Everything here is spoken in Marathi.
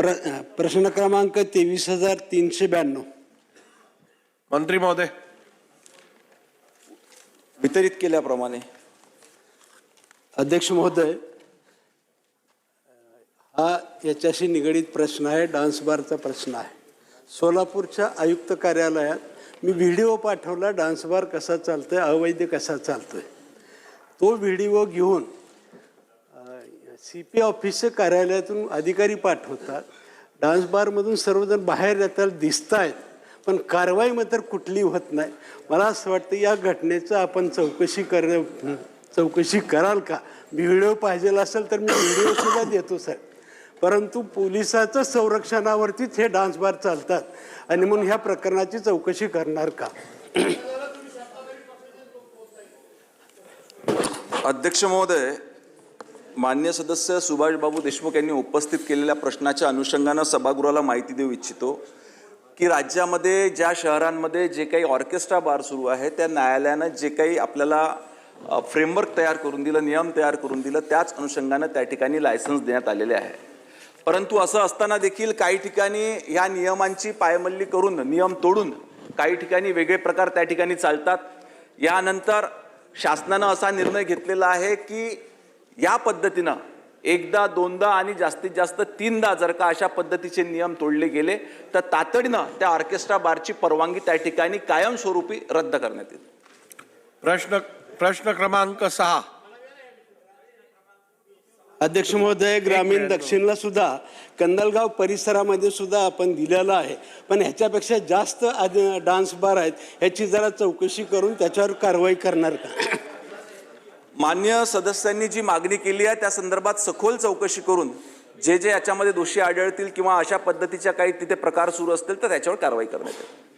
प्रश्न क्रमांक 23,392. मंत्री महोदय. वितरित केल्याप्रमाणे. अध्यक्ष महोदय, हा याच्याशी निगडीत प्रश्न आहे, डान्स बारचा प्रश्न आहे. सोलापूरच्या आयुक्त कार्यालयात मी व्हिडिओ पाठवला, डान्स बार कसा चालतोय, अवैध कसा चालतोय. तो व्हिडिओ घेऊन CP ऑफिसच्या कार्यालयातून अधिकारी पाठवतात. डान्स बारमधून सर्वजण बाहेर येतात, दिसत आहेत, पण कारवाई मात्र कुठली होत नाही. मला असं वाटतं या घटनेचं आपण चौकशी कराल का? व्हिडिओ पाहिजे असेल तर मी व्हिडिओसुद्धा देतो सर. परंतु पोलिसाचं संरक्षणावरतीच हे डान्स बार चालतात आणि म्हणून ह्या प्रकरणाची चौकशी करणार का? अध्यक्ष महोदय, मान्य सदस्य सुभाष बाबू देशमुख यांनी उपस्थित केलेल्या प्रश्नाच्या अनुषंगानं सभागृहाला माहिती देऊ इच्छितो की राज्यामध्ये ज्या शहरांमध्ये जे काही ऑर्केस्ट्रा बार सुरू आहे त्या न्यायालयानं जे काही आपल्याला फ्रेमवर्क तयार करून दिलं, नियम तयार करून दिलं, त्याच अनुषंगानं त्या ठिकाणी लायसन्स देण्यात आलेले आहे. परंतु असं असताना देखील काही ठिकाणी ह्या नियमांची पायमल्ली करून, नियम तोडून काही ठिकाणी वेगळे प्रकार त्या ठिकाणी चालतात. यानंतर शासनानं असा निर्णय घेतलेला आहे की या पद्धतीनं एकदा, दोनदा आणि जास्तीत जास्त 3दा जर का अशा पद्धतीचे नियम तोडले गेले तर तातडीनं त्या ऑर्केस्ट्रा बारची परवानगी त्या ठिकाणी कायमस्वरूपी रद्द करण्यात येईल. प्रश्न क्रमांक 6. अध्यक्ष महोदय, ग्रामीण दक्षिणला सुद्धा कंदलगाव परिसरामध्ये सुद्धा आपण दिलेला आहे, पण ह्याच्यापेक्षा जास्त डान्स बार आहेत. ह्याची जरा चौकशी करून त्याच्यावर कारवाई करणार का? मान्य सदस्यांनी जी मागणी केली आहे त्या संदर्भात सखोल चौकशी करून जे याच्यामध्ये दोषी आढळतील किंवा अशा पद्धतीच्या काही तिथे प्रकार सुरू असतील तर त्याच्यावर कारवाई करण्यात येईल.